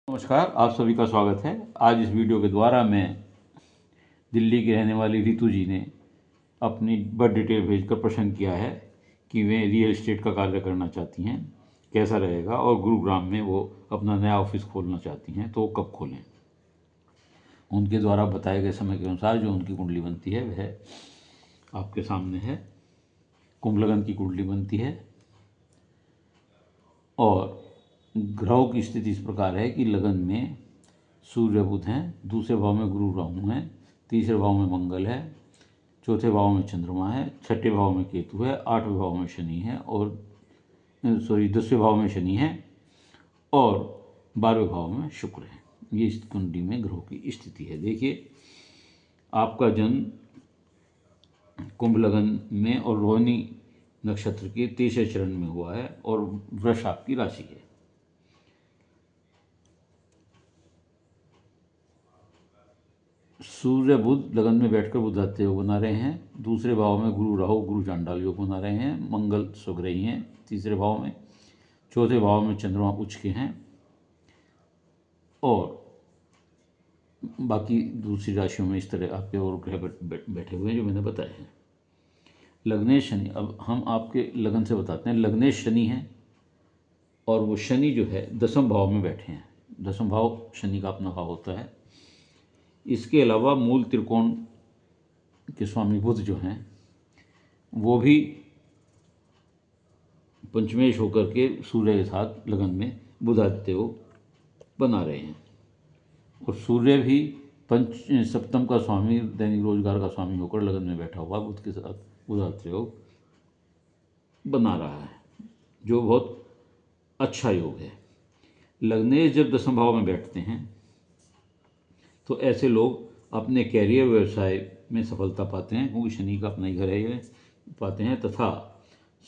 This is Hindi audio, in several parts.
नमस्कार, आप सभी का स्वागत है। आज इस वीडियो के द्वारा मैं दिल्ली की रहने वाली रितु जी ने अपनी बर्थ डिटेल भेजकर प्रश्न किया है कि वे रियल एस्टेट का कार्य करना चाहती हैं, कैसा रहेगा, और गुरुग्राम में वो अपना नया ऑफिस खोलना चाहती हैं, तो कब खोलें। उनके द्वारा बताए गए समय के अनुसार जो उनकी कुंडली बनती है वह आपके सामने है। कुंभ लगन की कुंडली बनती है और ग्रहों की स्थिति इस प्रकार है कि लगन में सूर्य बुध हैं, दूसरे भाव में गुरु राहु हैं, तीसरे भाव में मंगल है, चौथे भाव में चंद्रमा है, छठे भाव में केतु है, आठवें भाव में शनि है और 10वें भाव में शनि है और 12वें भाव में शुक्र है। ये इस कुंडली में ग्रहों की स्थिति है। देखिए, आपका जन्म कुंभ लगन में और रोहिणी नक्षत्र के 23वें चरण में हुआ है और वृष आपकी राशि है। सूर्य बुध लगन में बैठकर बुधादित्य योग बना रहे हैं। दूसरे भाव में गुरु राहु गुरु चांडाल योग बना रहे हैं। मंगल स्वग्रही हैं तीसरे भाव में। चौथे भाव में चंद्रमा उच्च के हैं और बाकी दूसरी राशियों में इस तरह आपके और ग्रह बैठे हुए हैं जो मैंने बताए हैं। लग्नेश शनि, अब हम आपके लगन से बताते हैं। लग्नेश शनि है और वो शनि जो है 10वें भाव में बैठे हैं। 10वां भाव शनि का अपना भाव होता है। इसके अलावा मूल त्रिकोण के स्वामी बुध जो हैं वो भी पंचमेश होकर के सूर्य के साथ लगन में बुधादित्य योग बना रहे हैं और सूर्य भी सप्तम का स्वामी, दैनिक रोजगार का स्वामी होकर लगन में बैठा हुआ बुध के साथ बुधादित्य योग बना रहा है, जो बहुत अच्छा योग है। लग्नेश जब 10वें भाव में बैठते हैं तो ऐसे लोग अपने कैरियर व्यवसाय में सफलता पाते हैं, क्योंकि शनि का अपना ही घर है ये, पाते हैं तथा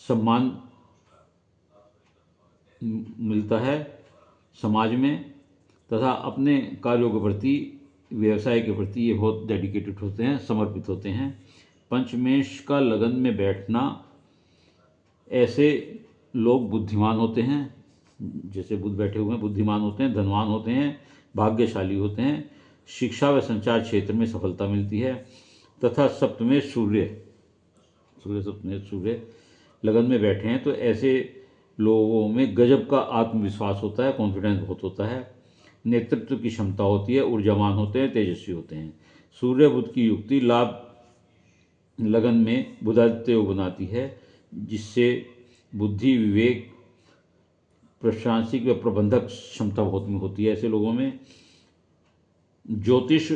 सम्मान मिलता है समाज में तथा अपने कार्यों के प्रति, व्यवसाय के प्रति ये बहुत डेडिकेटेड होते हैं, समर्पित होते हैं। पंचमेश का लगन में बैठना, ऐसे लोग बुद्धिमान होते हैं, जैसे बुध बैठे हुए हैं, बुद्धिमान होते हैं, धनवान होते हैं, भाग्यशाली होते हैं, शिक्षा व संचार क्षेत्र में सफलता मिलती है तथा सप्तमेश सूर्य लगन में बैठे हैं तो ऐसे लोगों में गजब का आत्मविश्वास होता है, कॉन्फिडेंस बहुत होता है, नेतृत्व की क्षमता होती है, ऊर्जावान होते हैं, तेजस्वी होते हैं। सूर्य बुध की युक्ति लाभ लगन में बुधादित्य योग बनाती है, जिससे बुद्धि, विवेक, प्रशासनिक व प्रबंधक क्षमता बहुत होती है ऐसे लोगों में। ज्योतिष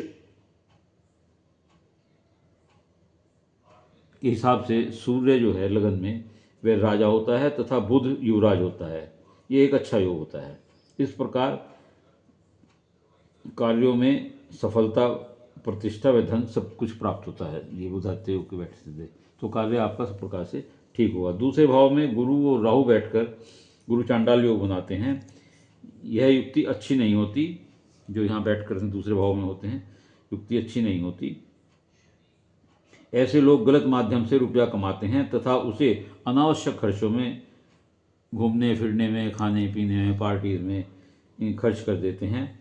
के हिसाब से सूर्य जो है लगन में वह राजा होता है तथा बुध युवराज होता है। ये एक अच्छा योग होता है। इस प्रकार कार्यों में सफलता, प्रतिष्ठा व धन सब कुछ प्राप्त होता है ये बुधादित्य योग के बैठने से, तो कार्य आपका सब प्रकार से ठीक होगा। दूसरे भाव में गुरु और राहु बैठकर गुरु चांडाल योग बनाते हैं। यह युक्ति अच्छी नहीं होती, जो यहाँ बैठकर दूसरे भाव में होते हैं, युक्ति अच्छी नहीं होती। ऐसे लोग गलत माध्यम से रुपया कमाते हैं तथा उसे अनावश्यक खर्चों में, घूमने फिरने में, खाने पीने में, पार्टीज में खर्च कर देते हैं।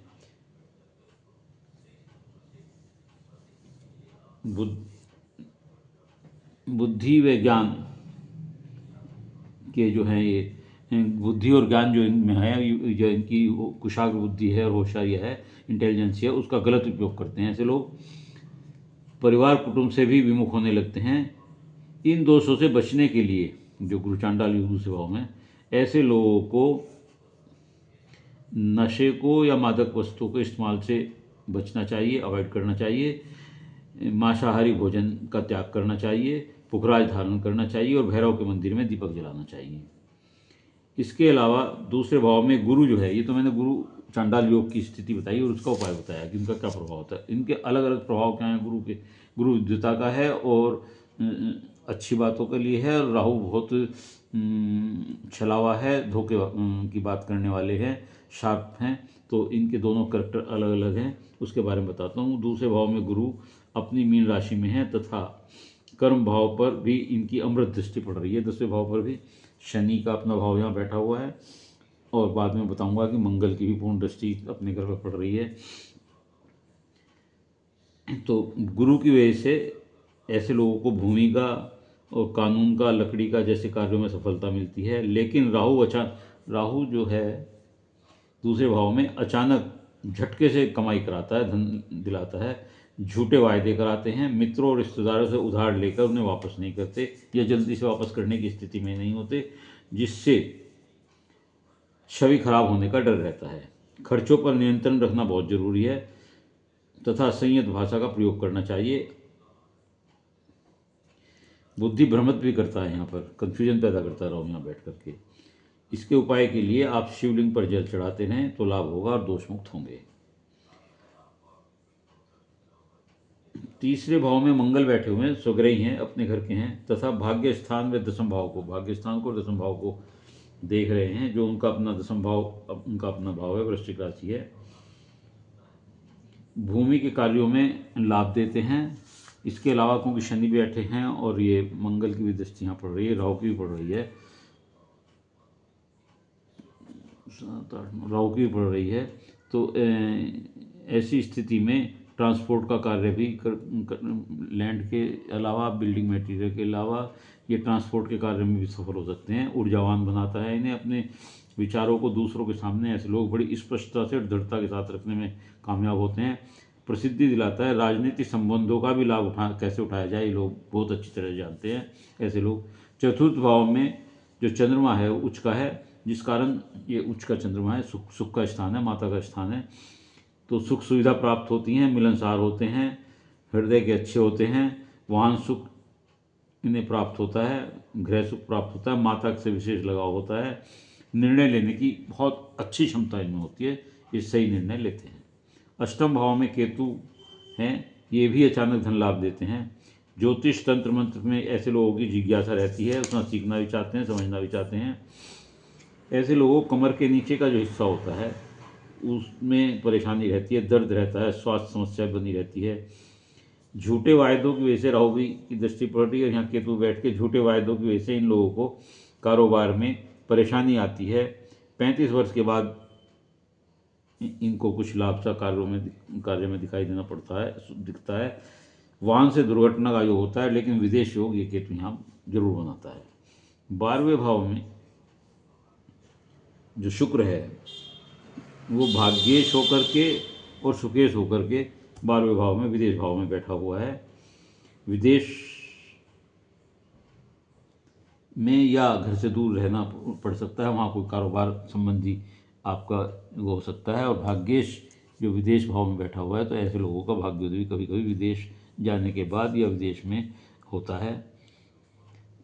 बुद्धि व ज्ञान के जो हैं ये, बुद्धि और ज्ञान जो इनमें है, जो इनकी कुशाग्र बुद्धि है और होशियारी है, इंटेलिजेंस है, उसका गलत उपयोग करते हैं ऐसे लोग। परिवार कुटुंब से भी विमुख होने लगते हैं। इन दोषों से बचने के लिए, जो गुरु चांडाल योग दूसरे भाव में, ऐसे लोगों को नशे को या मादक वस्तुओं के इस्तेमाल से बचना चाहिए, अवॉइड करना चाहिए। मांसाहारी भोजन का त्याग करना चाहिए, पुखराज धारण करना चाहिए और भैरव के मंदिर में दीपक जलाना चाहिए। इसके अलावा दूसरे भाव में गुरु जो है, ये तो मैंने गुरु चांडाल योग की स्थिति बताई और उसका उपाय बताया कि उनका क्या प्रभाव होता है। इनके अलग अलग प्रभाव क्या हैं गुरु के। गुरु विद्युता का है और अच्छी बातों के लिए है, और राहु बहुत छलावा है, धोखे की बात करने वाले हैं, शार्प हैं, तो इनके दोनों करैक्टर अलग अलग हैं, उसके बारे में बताता हूँ। दूसरे भाव में गुरु अपनी मीन राशि में है तथा कर्म भाव पर भी इनकी अमृत दृष्टि पड़ रही है। 10वें भाव पर भी शनि का अपना भाव यहाँ बैठा हुआ है और बाद में बताऊंगा कि मंगल की भी पूर्ण दृष्टि अपने घर पर पड़ रही है। तो गुरु की वजह से ऐसे लोगों को भूमि का और कानून का, लकड़ी का जैसे कार्यों में सफलता मिलती है। लेकिन राहु जो है दूसरे भाव में अचानक झटके से कमाई कराता है, धन दिलाता है, झूठे वायदे कराते हैं, मित्रों और रिश्तेदारों से उधार लेकर उन्हें वापस नहीं करते या जल्दी से वापस करने की स्थिति में नहीं होते, जिससे छवि खराब होने का डर रहता है। खर्चों पर नियंत्रण रखना बहुत जरूरी है तथा संयत भाषा का प्रयोग करना चाहिए। बुद्धि भ्रमित भी करता है, यहाँ पर कंफ्यूजन पैदा करता रहो यहाँ बैठ करके। इसके उपाय के लिए आप शिवलिंग पर जल चढ़ाते रहें तो लाभ होगा और दोष मुक्त होंगे। तीसरे भाव में मंगल बैठे हुए हैं, स्वग्रही हैं, अपने घर के हैं तथा भाग्य स्थान में दशम भाव को, भाग्य स्थान को दशम भाव को देख रहे हैं, जो उनका अपना दशम भाव, उनका अपना भाव है, वृश्चिक राशि है। भूमि के कार्यों में लाभ देते हैं। इसके अलावा क्योंकि शनि बैठे हैं और ये मंगल की भी दृष्टि यहाँ पड़ रही है, राहु की भी पड़ रही है, राहु की भी पड़ रही है, तो ऐसी स्थिति में ट्रांसपोर्ट का कार्य भी लैंड के अलावा, बिल्डिंग मटेरियल के अलावा ये ट्रांसपोर्ट के कार्य में भी सफल हो सकते हैं। ऊर्जावान बनाता है इन्हें। अपने विचारों को दूसरों के सामने ऐसे लोग बड़ी स्पष्टता से और दृढ़ता के साथ रखने में कामयाब होते हैं। प्रसिद्धि दिलाता है। राजनीतिक संबंधों का भी लाभ कैसे उठाया जाए ये लोग बहुत अच्छी तरह जानते हैं ऐसे लोग। चतुर्थ भाव में जो चंद्रमा है उच्च का है, जिस कारण ये उच्च का चंद्रमा है, सुख का स्थान है, माता का स्थान है, तो सुख सुविधा प्राप्त होती हैं, मिलनसार होते हैं, हृदय के अच्छे होते हैं, वाहन सुख इन्हें प्राप्त होता है, गृह सुख प्राप्त होता है, माता से विशेष लगाव होता है, निर्णय लेने की बहुत अच्छी क्षमता इनमें होती है, ये सही निर्णय लेते हैं। अष्टम भाव में केतु हैं, ये भी अचानक धन लाभ देते हैं। ज्योतिष तंत्र मंत्र में ऐसे लोगों की जिज्ञासा रहती है, उसमें सीखना भी चाहते हैं, समझना भी चाहते हैं। ऐसे लोगों को कमर के नीचे का जो हिस्सा होता है उसमें परेशानी रहती है, दर्द रहता है, स्वास्थ्य समस्या बनी रहती है। झूठे वायदों की वजह से राहु की दृष्टि पड़ रही है, यहाँ केतु बैठ के झूठे वायदों की वजह से इन लोगों को कारोबार में परेशानी आती है। 35 वर्ष के बाद इनको कुछ लाभ सा कार्य में दिखाई देना दिखता है। वाहन से दुर्घटना का योग होता है, लेकिन विदेश योग ये केतु यहाँ जरूर बनाता है। 12वें भाव में जो शुक्र है वो भाग्येश होकर के और सुकेश होकर के 12वें भाव में, विदेश भाव में बैठा हुआ है। विदेश में या घर से दूर रहना पड़ सकता है, वहाँ कोई कारोबार संबंधी आपका वो हो सकता है। और भाग्येश जो विदेश भाव में बैठा हुआ है, तो ऐसे लोगों का भाग्योदय भी कभी कभी विदेश जाने के बाद या विदेश में होता है।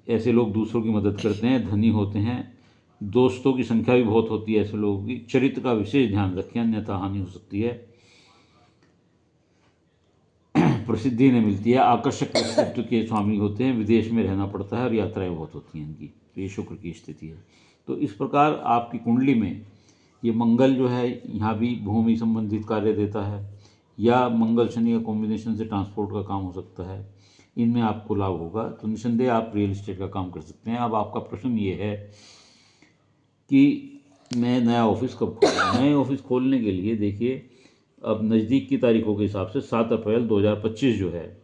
ऐसे लोग दूसरों की मदद करते हैं, धनी होते हैं, दोस्तों की संख्या भी बहुत होती है ऐसे लोगों की। चरित्र का विशेष ध्यान रखें, अन्यथा हानि हो सकती है। प्रसिद्धि इन्हें मिलती है, आकर्षक व्यक्तित्व के स्वामी होते हैं, विदेश में रहना पड़ता है और यात्राएं बहुत होती हैं इनकी। तो ये शुक्र की स्थिति है। तो इस प्रकार आपकी कुंडली में ये मंगल जो है यहाँ भी भूमि संबंधित कार्य देता है, या मंगल शनि का कॉम्बिनेशन से ट्रांसपोर्ट का काम हो सकता है, इनमें आपको लाभ होगा। तो निसंदेह आप रियल एस्टेट का काम कर सकते हैं। अब आपका प्रश्न ये है कि मैं नया ऑफिस कब खोलूँ। नए ऑफिस खोलने के लिए देखिए, अब नज़दीक की तारीखों के हिसाब से 7 अप्रैल 2025 जो है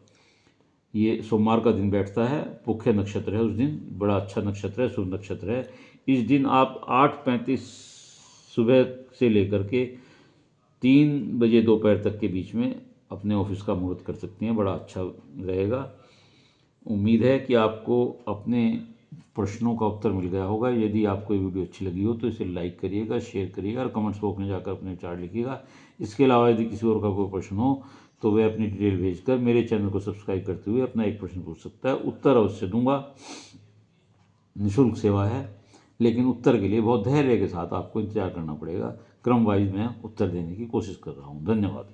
ये सोमवार का दिन बैठता है, पुख्य नक्षत्र है उस दिन, बड़ा अच्छा नक्षत्र है, शुभ नक्षत्र है। इस दिन आप 8:35 सुबह से लेकर के 3 बजे दोपहर तक के बीच में अपने ऑफिस का मुहूर्त कर सकती हैं, बड़ा अच्छा रहेगा। उम्मीद है कि आपको अपने प्रश्नों का उत्तर मिल गया होगा। यदि आपको ये वीडियो अच्छी लगी हो तो इसे लाइक करिएगा, शेयर करिएगा और कमेंट्स बॉक्स में जाकर अपने विचार लिखिएगा। इसके अलावा यदि किसी और का कोई प्रश्न हो तो वह अपनी डिटेल भेजकर मेरे चैनल को सब्सक्राइब करते हुए अपना एक प्रश्न पूछ सकता है। उत्तर अवश्य दूंगा, निःशुल्क सेवा है, लेकिन उत्तर के लिए बहुत धैर्य के साथ आपको इंतजार करना पड़ेगा। क्रम वाइज मैं उत्तर देने की कोशिश कर रहा हूँ। धन्यवाद।